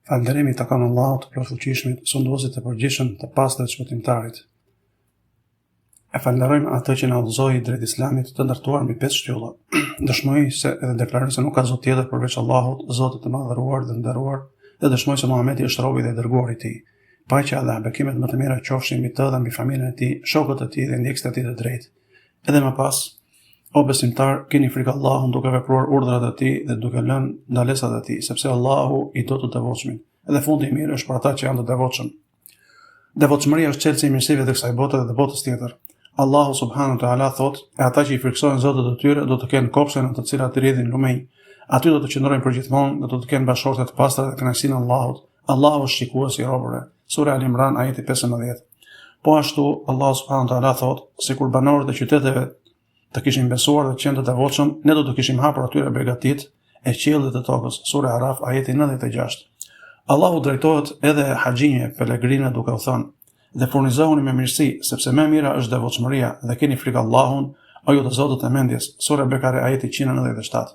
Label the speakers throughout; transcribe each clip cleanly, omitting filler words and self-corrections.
Speaker 1: Falënderimi takon Allahut, të plotfuqishmit, sunduesit të përgjithshëm, të pastër të shpëtimtarit. E falenderojmë atë që na udhëzoi drejt Islamit të ndërtuar mbi 5 shtylla. Dëshmoj se edhe deklaroj se nuk ka zot tjetër përveç Allahut, Zotit të madhëruar dhe nderuar, dhe dëshmoj se Muhamedi është robi dhe dërguari i tij. Paqja dhe bekimet më të mira qofshin mbi të dhe mbi familjen e tij, shokët e tij dhe ndjekësit e tij të drejtë. Edhe më pas, o besimtar, keni frikë Allahun duke vepruar urdhrat e tij dhe duke lënë ndalesat e tij, sepse Allahu i do të devotshmin. Edhe fundi i mirë është për ata që janë të devotshëm. Devotshmëria është çelësi i mirësive të kësaj bote dhe të botës tjetër. Allahu subhanahu wa taala thotë, e ata që i frikësojnë Zotit të tyre do të kenë kopshte në të cilat rrjedhin lumenj. Aty do të qëndrojnë përgjithmonë dhe do të kenë bashkëshorte të pastra dhe kënaqësinë e Allahut. Allahu është shikuesi i robërve. Sura Al-Imran ajeti 15. Po ashtu Allahu subhanahu wa taala thotë, sikur banorët e qyteteve të kishin besuar dhe të qenë të devotshëm, ne do të kishim hapur atyre begatit e qiellit të tokës. Sura Araf ajeti 96. Allahu drejtohet edhe haxhinjve, pelegrinëve duke u thënë: dhe furnizohuni me mirësi, sepse më mira është devotshmëria dhe keni frikë Allahun, o ju të Zotët e mendjes. Sura Bekare ajeti 197.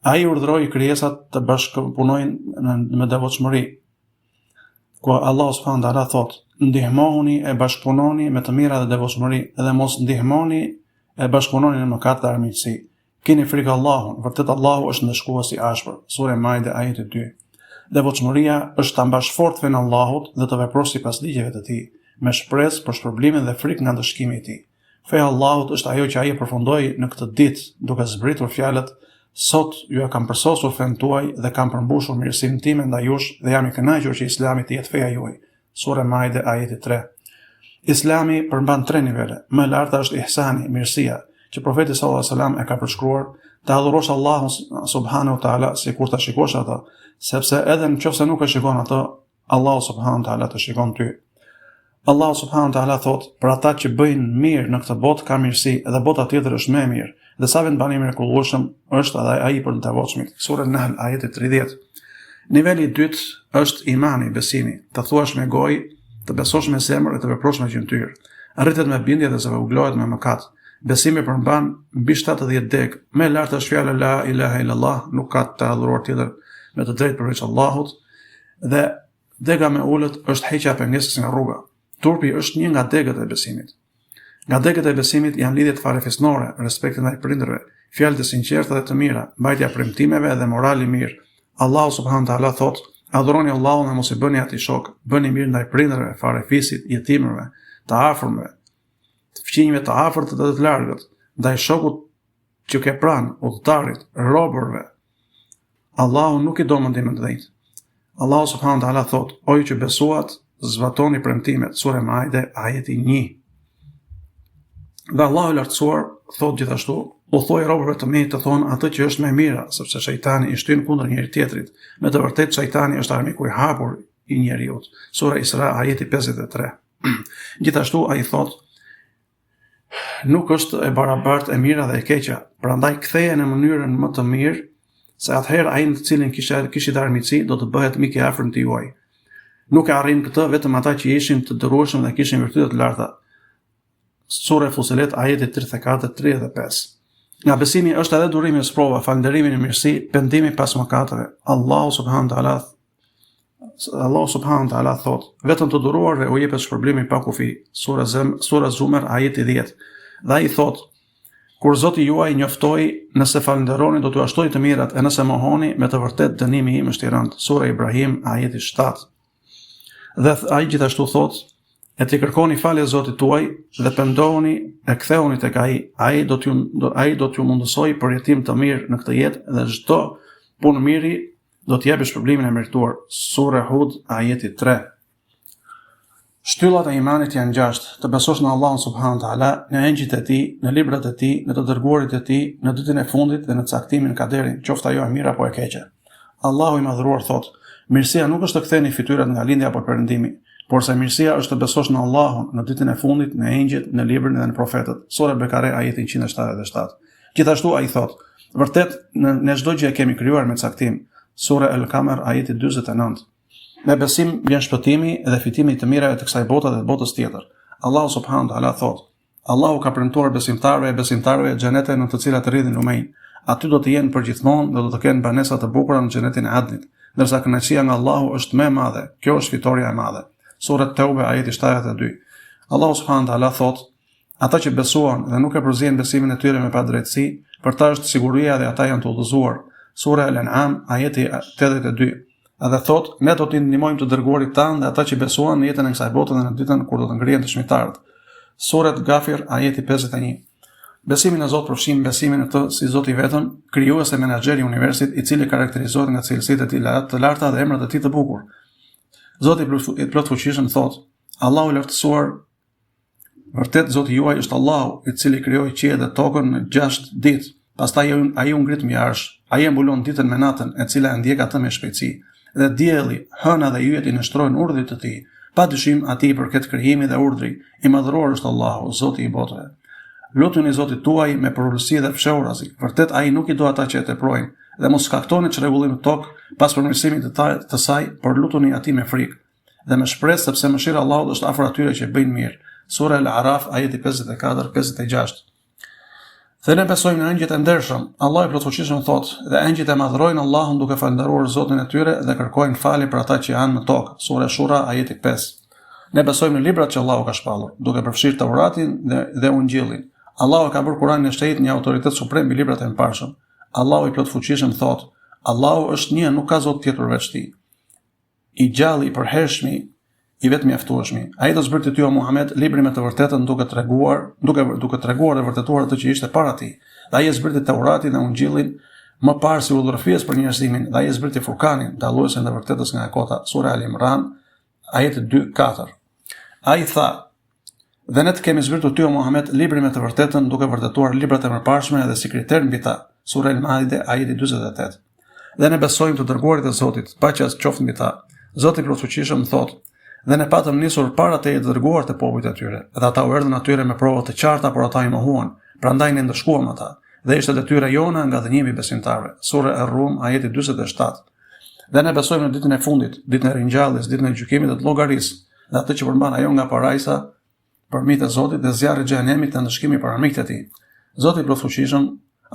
Speaker 1: Ai urdhëroi krijesat të bashkëpunojnë me devotshmëri. Ku Allahu subhanahu wa taala thotë: ndihmohuni e bashkëpunoni me të mira dhe devotshmëri, dhe mos ndihmoni e bashkëpunoni në mëkat dhe armiqësi. Keni frikë Allahun, vërtet Allahu është ndëshkues i ashpër. Sura Maide ajeti 2. Devotshmëria është ta mbash fort fen Allahut dhe të veprosh sipas ligjeve të tij, me shpresë për shpërblimin dhe frikë nga dëshkimi i tij. Feja e Allahut është ajo që ai e përfundoi në këtë ditë, duke zbritur fjalët: sot ju e kam përsosur fen tuaj dhe kam përmbushur mirësinë time ndaj jush dhe jam i kënaqur që Islami të jetë feja juaj. Sura Maide ajeti 3. Islami përmban 3 nivele. Më e larta është ihsani, mirësia, që profeti sallallahu alajhi wasallam e ka përshkruar: të adhurosh Allahun subhanahu wa taala sikur ta shikosh atë, sepse edhe nëse nuk e shikon atë, Allahu subhanahu wa taala të shikon ty. Allahu subhanahu wa taala thotë: për ata që bëjnë mirë në këtë botë ka mirësi, dhe bota tjetër është më e mirë, dhe sa vendbani i mrekullueshëm është edhe ai për të devotshmit. Sura Nahl ajeti 30. Niveli i dytë është imani, besimi, të thuash me gojë, të besosh me zemër dhe të veprosh me gjymtyr. Arritet me bindje dhe zëvoglohet me mëkat. Besimi përmban mbi 70 deg. Më e lartë është fjala la ilaha illallah, nuk ka të adhuruar tjetër me të drejtë përveç Allahut, dhe dega më ulët është heqja e pengesës nga rruga. Turpi është një nga degët e besimit. Nga degët e besimit janë lidhjet farefisnore, respekti ndaj prindërve, fjalët e sinqerta dhe të mira, mbajtja e premtimeve dhe morali i mirë. Allahu subhanahu wa taala thotë: adhuroni Allahun dhe mos i bëni atij shok, bëni mirë ndaj prindërve, farefisit, jetimëve, të afërmve, të fqinjve të afërt dhe të largët, ndaj shokut që ke pranë, udhëtarit, robërve. Allahu nuk i do mendimin të drejtë. Allahu subhanahu wa taala thotë: o ju që besuat, zbatoni premtimet. Sura Maide ajeti 1. Dhe Allahu i lartësuar thotë gjithashtu: u thoj robërve të mi të thonë atë që është më e mira, sepse shejtani i shtyn kundër njëri tjetrit. Me të vërtetë shejtani është armiku i hapur i njeriut. Sura Isra ajeti 53. Gjithashtu ai thotë: nuk është e barabartë e mira dhe e keqja, prandaj ktheje në mënyrën më të mirë, se atëherë ai në të cilin kishit armiqsi do të bëhet mik i afërt të juaj. Nuk e arrin këtë vetëm ata që ishin të dërueshëm dhe kishin virtyte të larta. Sura Fusilet ajeti 34-35. Nga besimi është edhe durimi e sprova, falënderimi në mirësi, pendimi pas mëkateve. Allahu subhanahu wa taala thotë: vetëm të duruarve u jepet shpërblimi pa kufi. Sura Zumer ajeti 10. Dhe ai thotë: kur Zoti juaj njoftoi, nëse falënderoni do t'ju ashtoj të mirat, e nëse mohoni, me të vërtet dënimi im është i rëndë. Sura Ibrahim ajeti 7. Dhe ai gjithashtu thotë: e t'i kërkoni falje Zotit tuaj dhe pendohuni e kthehuni tek ai do t'ju mundësoj përjetim të mirë në këtë jetë dhe çdo punë miri do të japë shpërblimin e merituar. Sura Hud ajeti 3. Shtyllat e imanit janë 6: të besosh në Allahun subhanahu wa taala, në engjëjt e tij, në librat e tij, në të dërguarit e tij, në ditën e fundit dhe në caktimin e kaderit, qoftë ajo e mirë apo e keqe. Allahu i madhëruar thotë: mirësia nuk është të ktheni fytyrat nga lindja apo perëndimi, por se mirësia është të besosh në Allahun, në ditën e fundit, në engjëjt, në librin dhe në profetët. Sura Bekare ajeti 177. Gjithashtu ai thotë: vërtet në çdo gjë e kemi krijuar me caktim. Sura El-Kamer ajeti 49. Me besim vjen shpëtimi dhe fitimi i të mirave të kësaj bote dhe të botës tjetër. Allahu subhanahu wa taala thotë: Allahu ka premtuar besimtarëve xhenete në të cilat rridhin lumenj. Aty do të jenë përgjithmonë dhe do të kenë banesa të bukura në xhenetin e Adnit. ndërsa kënaqësia nga Allahu është më e madhe. Kjo është fitoria e madhe. Sura At-Tauba ajeti 72. Allahu subhanahu wa taala thot: ata që besuan dhe nuk e përzihen besimin e tyre me padrejtësi, për ta është siguria dhe ata janë të udhëzuar. Sura Al-An'am ajeti 82. Edhe thot: ne do t'i ndihmojmë të dërguarit tanë dhe ata që besuan në jetën e kësaj bote dhe në ditën kur do të ngrihen të shmitarët. Sura Ghafir ajeti 51. Besimi në Zot përfshin besimin në të si Zot i vetëm, krijues e menaxher i universit, i cili karakterizohet nga cilësitë e tij të larta dhe emrat e tij të bukur. Zoti i plot fuqishëm thot: Allahu i lartësuar, vërtet Zoti juaj është Allahu, i cili krijoi qiellin dhe tokën në 6 ditë. Pastaj ai u ngrit mbi arsh. Ai e mbulon ditën me natën, e cila e ndjek atë me shpejtësi. Dhe dielli, hëna dhe yjet i nështrojnë urdhrit të tij. Padyshim atij i përket krijimi dhe urdhri, i madhëruar është Allahu, Zoti i botëve. Lutuni Zotit tuaj me përulësi dhe fshehurazi. Vërtet ai nuk i do ata që e teprojnë, dhe mos shkaktoni çrregullim të tokë pas përmirësimit të saj, por lutuni atij me frikë dhe me shpresë, sepse mëshira e Allahut është afër atyre që bëjnë mirë. Sura Al-Araf ajeti 54-56. Dhe ne besojmë në engjëjt e ndershëm. Allahu i plotfuqishëm thot: dhe engjëjt e madhrojnë Allahun duke falënderuar Zotin e tyre dhe kërkojnë falje për ata që janë në tokë. Sura Shura ajeti 5. Ne besojmë në librat që Allahu ka shpallur, duke përfshirë Tauratin dhe Ungjillin. Allahu ka bërë Kur'anin e shtrenjtë një autoritet suprem mbi librat e mëparshëm. Allahu i plotfuqishëm thot: Allahu është një, nuk ka Zot tjetër veç tij. I gjalli, i përhershmi, i vetë mjaftueshmi. Ai do zbërti ty o Muhammed librin me të vërtetën duke treguar dhe vërtetuar atë që ishte para tij. Dhe ai e zbërti Tauratin dhe Ungjillin më parë si udhërfies për njerëzimin, dhe ai e zbërti Furkanin, dalluesen e vërtetës nga e kota. Sura Al-Imran ajeti 2-4. Ai tha: dhe ne të kemi zbërtur ty o Muhammed librin me të vërtetën duke vërtetuar librat e mëparshme dhe si kriter mbi ta. Sura Al-Maide ajeti 48. Dhe ne besojmë të dërguarit e Zotit, paqja qoftë mbi ta. Zoti i plotfuqishëm thot: dhe ne patëm nisur para teje të dërguar të popujt e tyre, dhe ata u erdhën atyre me prova të qarta, por ata i mohuan. Prandaj ne ndëshkuam ata, dhe ishte detyra jona nga dënimi i besimtarëve. Sura Ar-Rum ajeti 47. Dhe ne besojmë në ditën e fundit, ditën e ringjalljes, ditën e gjykimit dhe të llogarisë, dhe atë që përmban ajo nga parajsa për mijët e Zotit dhe zjarri i xhenemit të ndëshkimi para mikët e tij. Zoti i plotfuqishëm,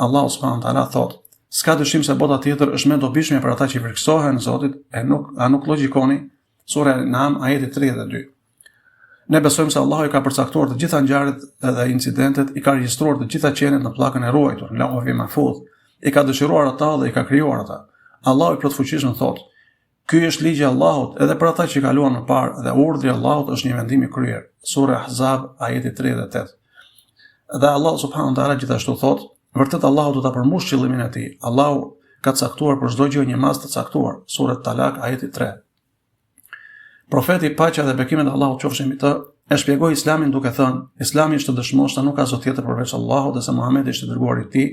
Speaker 1: Allahu subhanahu wa taala thot: s'ka dyshim se bota tjetër është më dobishme për ata që friksohen Zotit, nuk logjikoni. Sura An-Nam ajeti 32. Ne besojmë se Allahu i ka përcaktuar të gjitha ngjarjet dhe incidentet, i ka regjistruar të gjitha qenet në pllakën e ruajtur, në Lauhul Mahfuz, i ka dëshiruar ata dhe i ka krijuar ata. Allahu i plotfuqishëm thot: ky është ligji i Allahut edhe për ata që kaluan më parë, dhe urdhri i Allahut është një vendim i kryer. Sura Ahzab ajeti 38. Dhe Allahu subhanahu wa taala gjithashtu thot: vërtet Allahu do ta përmbush qëllimin e tij. Allahu ka caktuar për çdo gjë një mas të caktuar. Sura Talak ajeti 3. Profeti paqja dhe bekimet e Allahut qofshin mbi të, e shpjegoi Islamin duke thënë: Islami është të dëshmosh se nuk ka Zot tjetër përveç Allahut dhe se Muhamedi është i dërguari i tij,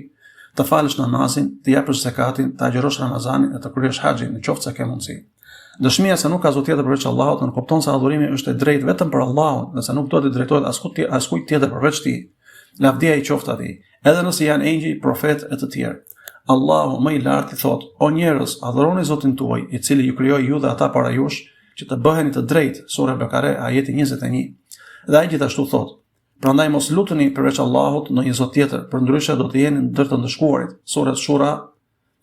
Speaker 1: të falësh namazin, të japësh zakatin, të agjërosh Ramazanin dhe të kryesh haxhin nëse ke mundësi. Dëshmia se nuk ka Zot tjetër përveç Allahut në kupton se adhurimi është i drejtë vetëm për Allahun dhe se nuk do të drejtohet askujt tjetër përveç tij. Lavdia i qoftë atij, edhe nëse janë engjëj, profet e të tjerë. Allahu më i lartë thot: o njerëz, adhuroni Zotin tuaj, i cili ju krijoi ju dhe ata para jush, që të bëheni të drejtë. Sura Bekare ajeti 21. Dhe ai gjithashtu thot: prandaj mos luteni përveç Allahut në një Zot tjetër, përndryshe do të jeni ndër të ndëshkuarit. Sura Shura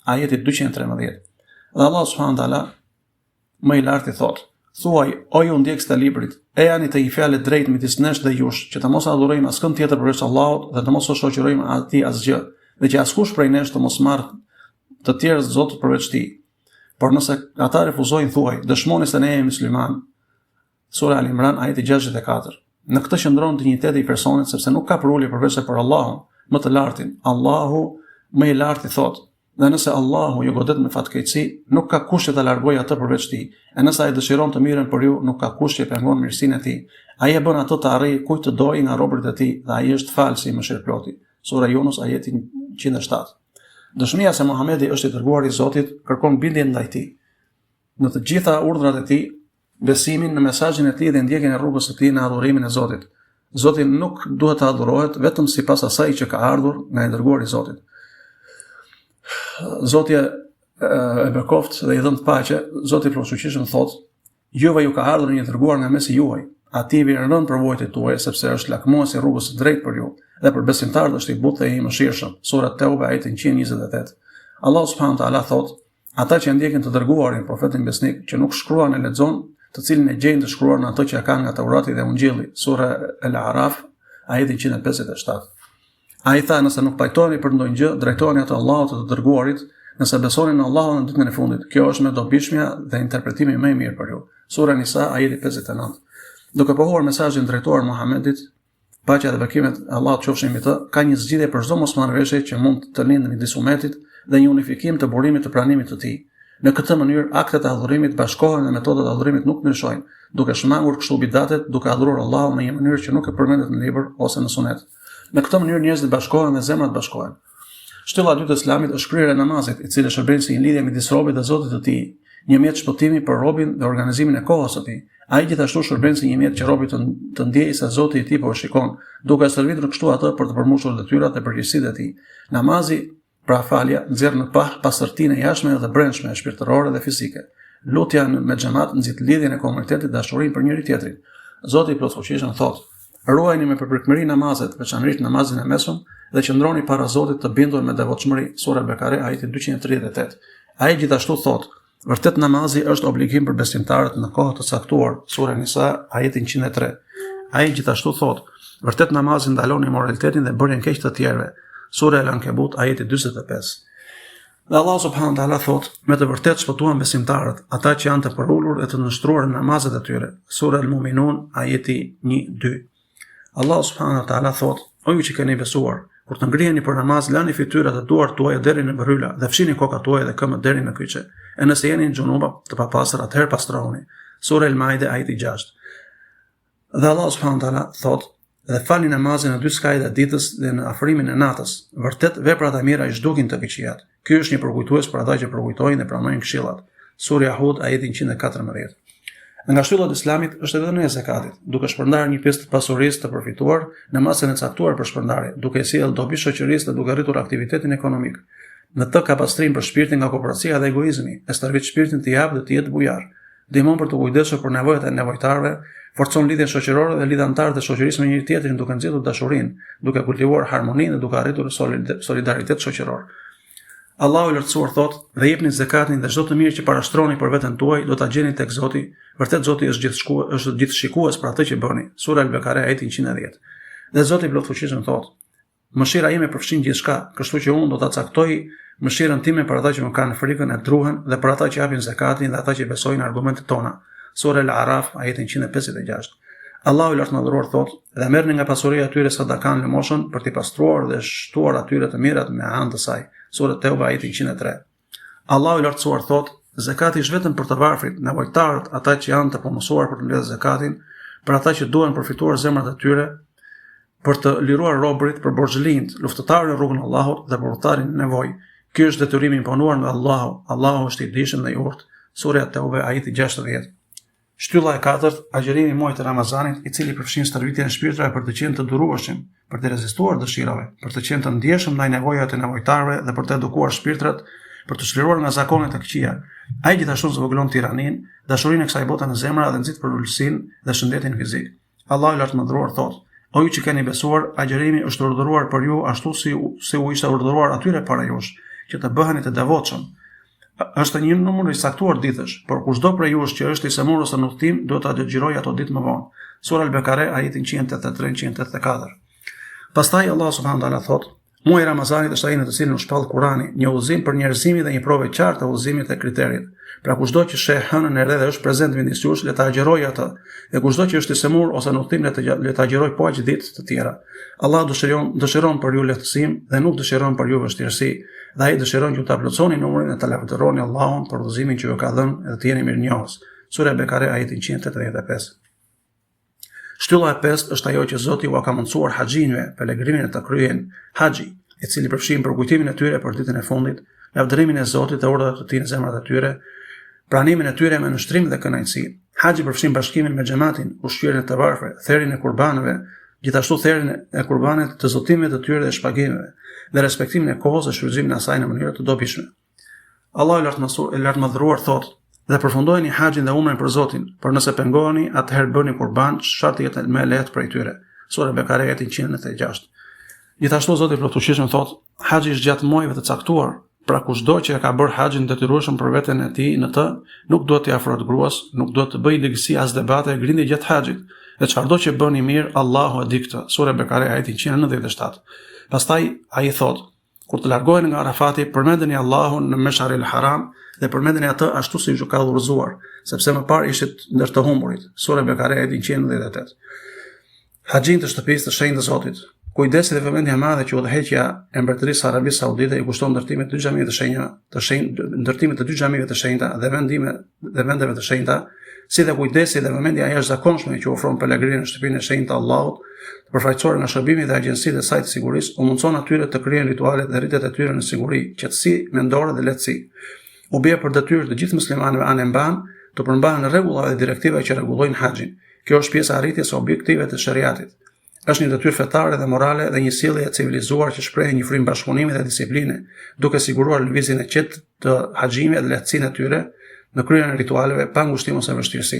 Speaker 1: ajeti 213. Dhe Allah subhanahu wa taala më i lartë thot: thuaj, o ju ndjekës të librit, e janë të një fjalë drejtë midis nesh dhe jush, që të mos adhurojmë askën tjetër përveç Allahut dhe të mos u shoqërojmë atij asgjë, dhe që askush prej nesh të mos marrë të tjerë Zot përveç tij. Por nëse ata refuzojnë, thuaj, dëshmoni se ne jemi musliman. Sura Al-Imran ajeti 64. Në këtë qëndron dinjiteti i personit, sepse nuk ka përulje përveç se për Allahun, më të lartin. Allahu më i lartë thot: dhe nëse Allahu ju godet me fatkeqësi, nuk ka kush që ta largojë atë përveç tij. E nëse ai dëshiron të mirën për ju, nuk ka kush që pengon mirësinë e tij. Ai e bën atë të arrijë kujt të dojë nga robërit e tij, dhe ai është falësi i mëshirëploti. Sura Yunus ajeti 107. Dëshmia se Muhamedi është i dërguari i Zotit kërkon bindjen ndaj tij në të gjitha urdhrat e tij, besimin në mesazhin e tij dhe ndjekjen e rrugës së tij në adhurimin e Zotit. Zoti nuk duhet të adhurohet vetëm sipas asaj që ka ardhur nga i dërguari i Zotit. Zoti e bekoft dhe i dhënë paqe, Zoti i plotfuqishëm thot: juve ju ka ardhur një dërguar nga mesi juaj, atij vi rënë përvojët tuaja, sepse është lakmuesi i rrugës së drejtë për ju, dhe për besimtarët është i butë dhe i mëshirshëm. Sura Tauba ajeti 128. Allah subhanahu wa taala thot: ata që ndjekin të dërguarin profetin besnik, që nuk shkruan e lexon, të cilin e gjejnë të shkruar në ato që ja kanë nga Taurati dhe Ungjilli, sura Al-Araf, ajeti 157. Ai tha, nëse nuk pajtoheni për ndonjë gjë, drejtoheni ato Allahut të dërguarit, nëse besoni në Allahun në ditën e fundit. Kjo është me dobishmja dhe interpretimi më i mirë për ju. Sura Nisa, ajeti 59. Duke pohuar mesazhin drejtuar Muhamedit, paqja dhe bekimet e Allahut qofshin mbi të, ka një zgjidhje për çdo mosmarrëveshje që mund të lindë midis umetit dhe një unifikim të burimit të pranimit të tij. Në këtë mënyrë, aktet e adhurimit bashkohen dhe metodat e adhurimit nuk ndryshojnë, duke shmangur kështu bidatet, duke adhuruar Allahun në një mënyrë që nuk e përmendet në libër ose në sunet. Në këtë mënyrë njerëzit bashkohen dhe zemrat bashkohen. Shtylla e dytë e Islamit është kryerja e namazit, i cili shërben si një lidhje midis robit dhe Zotit të tij, një mjet shpëtimi për robin dhe organizimin e kohës së tij. Ai gjithashtu shërben si një mjet që robi të ndjejë se Zoti i tij po e shikon, duke servitur kështu atë për të përmbushur detyrat e përgjegjësitë e tij. Namazi, pra falja, nxjerr në pastërtinë e jashtme dhe brendshme, shpirtërore dhe fizike. Lutja me xhamat nxit lidhjen e komunitetit, dashurinë për njëri tjetrin. Zoti i plotfuqishëm thotë: ruajini me përprekmëri namazet, veçanërisht namazin e mesëm, dhe qëndroni para Zotit të bindur me devotshmëri. Sura Bekare, ajeti 238. Ai gjithashtu thotë: vërtet namazi është obligim për besimtarët në kohë të caktuar. Sura Nisa, ajeti 103. Ai gjithashtu thotë: vërtet namazi ndalon immoralitetin dhe bërjen keq të tjerëve. Sura Al-Ankabut, ajeti 45. Dhe Allah subhanahu wa taala thotë: me të vërtetë shpëtuan besimtarët, ata që janë të përulur e të nështruar në namazet e tyre. Sura Al-Muminun, ajeti 1-2. Allah subhanahu wa taala thotë: o ju që keni besuar, kur të ngriheni për namaz, lani fytyrat e duart tuaja deri në bryla dhe fshini kokat tuaja dhe këmbët deri në kyçe. E nëse jeni në gjunuba të papastër, atëherë pastrohuni. Sura Al-Maide, ajeti 6. Dhe Allah subhanahu wa taala thotë: dhe falni namazin në 2 skajt e ditës dhe në afrimin e natës. Vërtet veprat e mira i zhdukin të këqijat. Ky është një përkujtues për ata që përkujtojnë dhe pranojnë këshillat. Sura Hud, ajeti 114. Nga shtyllat e Islamit është edhe dhënia e zakatit, duke shpërndarë një pjesë të pasurisë të përfituar në masën e caktuar për shpërndarje, duke sjellë dobi shoqërisë dhe duke rritur aktivitetin ekonomik. Në të ka pastrim për shpirtin nga kopratësia dhe egoizmi, e stërvit shpirtin të jap dhe të jetë bujar. Ndihmon për të kujdesur për nevojat e nevojtarëve, forcon lidhjen shoqërore dhe lidhje antarë të shoqërisë me njëri tjetrin duke nxjerrur dashurinë, duke kultivuar harmoninë dhe duke arritur solidaritet shoqëror. Allahu i lartësuar thotë: dhe jepni zakatin dhe çdo të mirë që parashtroni për veten tuaj, do ta gjeni tek Zoti. Vërtet Zoti është gjithshikues për atë që bëni. Sura Al-Bekare, ajeti 110. Dhe Zoti i plotfuqishëm thotë: mëshira ime përfshin gjithçka, kështu që unë do ta caktoj mëshirën time për ata që më kanë frikën e druhen dhe për ata që japin zakatin dhe ata që besojnë argumentet tona. Sura Al-Araf, ajeti 156. Allahu i lartëmadhëruar thotë: dhe merrni nga pasuria e tyre sadakan lëmoshën për t'i pastruar dhe shtuar atyre të mirat me anë të saj. Sura Teuba, ajeti 103. Allahu i lartësuar thotë: zakati është vetëm për të varfrit, nevojtarët, ata që janë të punësuar për të mbledhur zakatin, për ata që duan përfituar zemrat e tyre, për të liruar robërit, për borxhëlinjt, luftëtarët në rrugën e Allahut dhe për udhëtarin në nevojë. Ky është detyrimi i imponuar nga Allahu. Allahu është i dijshëm dhe i urtë. Sura Teuba, ajeti 60. Shtylla e katërt, agjërimi i muajit të Ramazanit, i cili përfshin stërvitjen e shpirtrave për të qenë të durueshëm, për të rezistuar dëshirave, për të qenë të ndjeshëm ndaj nevojave të nevojtarëve dhe për të edukuar shpirtrat, për të çliruar nga zakonet e këqija. Ai gjithashtu zvoglon tiraninë, dashurinë e kësaj bote në zemra dhe nxit për ulësinë dhe shëndetin fizik. Allahu i lartëmadhëruar thotë: o ju që keni besuar, agjërimi është urdhëruar për ju ashtu si u ishte urdhëruar atyre para jush, që të bëheni të devotshëm. Është një numër i saktuar ditësh, por kushdo prej jush që është i semur ose në udhtim, duhet ta dëgjojë ato ditë më vonë. Sura Al-Bekare, ajeti 183-184. Pastaj Allah subhanahu wa taala thotë: muaji i Ramazanit është ai në të cilin u shpall Kurani, një udhëzim për njerëzimin dhe një provë e qartë e udhëzimit dhe kriterit. Pra kushdo që sheh hënën e re dhe është prezent midis jush, le ta agjërojë atë. Dhe kushdo që është i semur ose në udhtim, le ta agjërojë po aq ditë të tjera. Allah dëshiron për ju lehtësim dhe nuk dëshiron për ju vështirësi. Dhe ai dëshiron që ta plotësoni numrin e ta lavdëroni Allahun për udhëzimin që ju ka dhënë dhe të jeni mirënjohës. Sura Bekare, ajeti 185. Shtylla e pestë është ajo që Zoti u ka mundsuar haxhinëve, pelegrinëve të kryejnë haxhi, i cili përfshin përkujtimin e tyre për ditën e fundit, lavdërimin e Zotit dhe urdhrat e tij në zemrat e tyre, pranimin e tyre me nështrim dhe kënaqësi. Haxhi përfshin bashkimin me xhamatin, ushqyerjen e të varfër, therrjen e qurbanëve, gjithashtu therrjen e qurbanit të zotimeve të tyre dhe shpagimeve, dhe respektimin e kohës dhe shfrytëzimin e asaj në mënyrë të dobishme. Allahu i lartëmadhëruar thotë: dhe përfundojeni haxhin dhe umrën për Zotin, por nëse pengoheni, atëherë bëni qurban, sharti jetë më lehtë prej tyre. Sura Bekare, ajeti 196. Gjithashtu Zoti i plotfuqishëm thotë: haxhi është gjatë muajve të caktuar, Pra kushdo që e ka bërë haxhin detyrueshëm për veten e tij në të, nuk duhet t'i afrohet gruas, nuk duhet të bëjë ligësi as debate e grindje gjatë haxhit. Dhe çfarëdo që bëni mirë, Allahu e di këtë. Sura Bekare ajeti 197. Pastaj ai thot: kur të largoheni nga Arafati, përmendeni Allahun në Mesh'aril Haram dhe përmendeni atë ashtu siç ju ka udhëzuar, sepse më parë ishit ndër të humburit. Sura Bekare ajeti 198. Haxhin të shtëpisë të shenjtë të Zotit. Kujdesi dhe vëmendja e madhe që udhëheqja e Mbretërisë së Arabisë Saudite i kushton ndërtimin e dy xhamive të shenjta dhe vendeve të shenjta, si dhe kujdesi dhe vëmendja e jashtëzakonshme që ofron pelegrinë në shtëpinë e shenjtë të Allahut, të përfaqësuar nga shërbimi dhe agjencitë e saj të sigurisë, u mundson atyre të krijojnë ritualet dhe rritet e tyre në siguri, qetësi mendore dhe lehtësi. U bie për detyrë të gjithë muslimanëve anë mban të përmbahen rregullave dhe direktivave që rregullojnë haxhin. Kjo është pjesa e arritjes së objektive të shariatit. Është një detyrë fetare dhe morale dhe një sjellje e civilizuar që shpreh një frym bashkëpunimi dhe disipline, duke siguruar lëvizjen e qetë të haxhimeve dhe lehtësinë e tyre në kryen e ritualeve pa ngushtim ose vështirësi.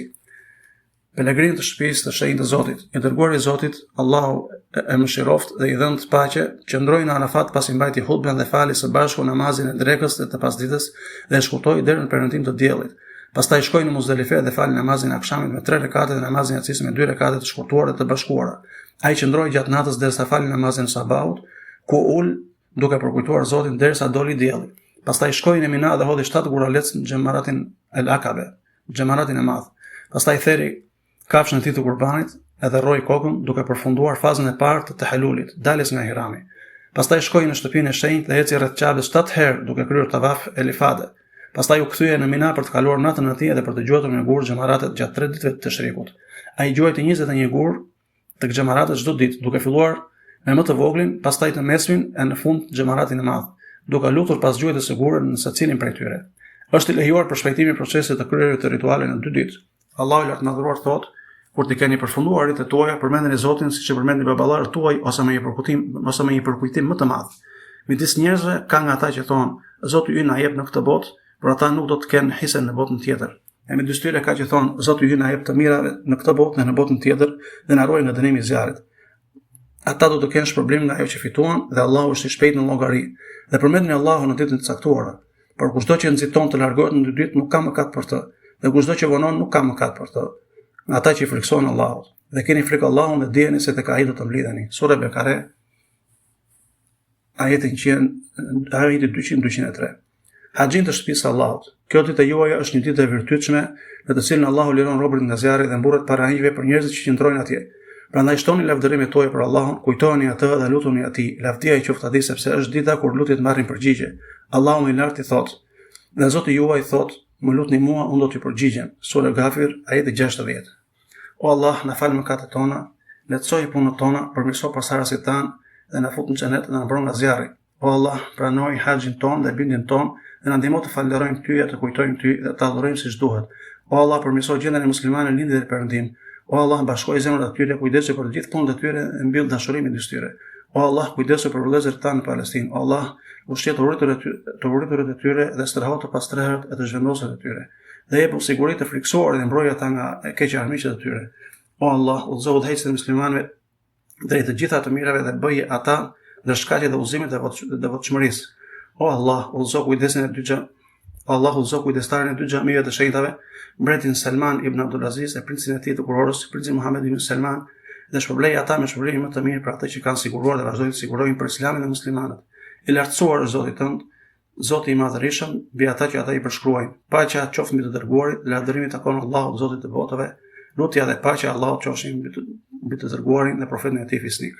Speaker 1: Pelegrinët të shtëpisë të shenjtë të Zotit, i dërguari i Zotit, Allahu e mëshiroft dhe i dhënë paqe, qëndroi në Arafat pasi mbajti hutben dhe fali së bashku namazin e drekës dhe të pasdites dhe shkutoi deri në perëndim të diellit. Pastaj shkoi në Muzdalife dhe fali namazin e akşamit me 3 rekate dhe namazin e yacis me 2 rekate të shkurtuara të bashkuara. Ai qëndroi gjatë natës derisa fali namazin e sabahut, ku ul duke përkujtuar Zotin derisa doli dielli. Pastaj shkoi në Mina dhe hodhi 7 guralec në Xhamaratin el-Akabe, Xhamaratin e madh. Pastaj theri kafshën e tij të qurbanit edhe rroi kokën duke përfunduar fazën e parë të tahalulit, daljes nga Hirami. Pastaj shkoi në shtëpinë e shenjtë dhe eci rreth Ka'bes 7 herë duke kryer tavaf el-ifade. Pastaj u kthye në Mina për të kaluar natën atje dhe për të gjuajtur me gur xhamaratet gjatë 3 ditëve të shrikut. Ai gjuajti 21 gur të xhamaratet çdo ditë, duke filluar me më të voglin, pastaj të mesmin e në fund xhamaratin e madh, duke lutur pas gjuajtjes së gurë në secilin prej tyre. Është i lejuar përshpejtimi i procesit të kryerjes të rituale në 2 ditë. Allahu i lartëmadhëruar thotë: kur ti keni përfunduar ritet tuaja, përmendeni Zotin siç e përmendni baballarët tuaj ose me një përkujtim më të madh. Midis njerëzve ka nga ata që thonë: Zoti ynë na jep në këtë botë, por ata nuk do të kenë hise në botën tjetër. E midis tyre ka që thonë: Zoti ynë na jep të mirave në këtë botë dhe në botën tjetër dhe na ruaj nga dënimi i zjarrit. Ata do të kenë shpërblim nga ajo që fituan dhe Allahu është i shpejtë në llogari. Dhe përmendni Allahun në ditën e caktuara. Por kushdo që nxiton të largohet në 2 ditë nuk ka mëkat për të, dhe kushdo që vonon nuk ka mëkat për të. Ata që i frikësojnë Allahut, dhe keni frikë Allahun dhe dijeni se tek ai do të mblidheni. Sura Bekare, ajeti 200-203. Haxhin të shtëpisë së Allahut. Kjo ditë e juaja është një ditë e virtytshme, në të cilën Allahu liron robërit nga zjarri dhe mburret para anjëve për njerëzit që qëndrojnë atje. Prandaj shtoni lavdërimet tuaja për Allahun, kujtoheni atë dhe lutuni atij. Lavdia i qoftë atij sepse është dita kur lutjet marrin përgjigje. Allahu i lartë i thotë: Dhe Zoti juaj thotë: Më lutni mua, unë do t'ju përgjigjem. Sura Ghafir, ajeti 60. O Allah, na fal mëkatet tona, lehtësoj punët tona, përmirëso pasardhësit tan dhe na fut në xhenet dhe na mbron nga zjarri. O Allah, pranoj haxhin ton dhe bindjen ton dhe na ndihmo të falenderojmë ty, të kujtojmë ty dhe të adhurojmë siç duhet. O Allah, përmirëso gjendjen e muslimanëve në lindje dhe perëndim. O Allah, bashkoj zemrat e tyre, kujdesu për të gjithë punët e tyre dhe mbyll dashurimin midis tyre. O Allah, kujdesu për vëllezërit tanë në Palestinë. O Allah, ushqet të urriturit e tyre dhe straho të pastrehët e të zhvendosur e tyre. Dhe jep siguri të frikësuar dhe mbroj ata nga keqja armiqet e tyre. O Allah, udhëzo udhëheqësit e muslimanëve drejt të gjitha të mirave dhe bëje ata në shkaqe dhe udhëzimit dhe devotshmërisë. O Allah, udhëzo kujdestarin e 2 xhamive të shenjtave, mbretin Salman ibn Abdulaziz e princin e tij të kurorës, princin Muhammed ibn Salman, dhe shpërblej ata me shpërblimin më të mirë për ata që kanë siguruar dhe vazhdojnë të sigurojnë për Islamin dhe muslimanët. I lartësuar është Zoti tënd, Zoti i madhërisëm, mbi ata që ata i përshkruajnë. Paqja qoftë mbi të dërguarit, lavdërimi takon Allahut, Zotit të botëve. Lutja dhe paqja e Allahut qofshin mbi të dërguarin dhe profetin e tij fisnik.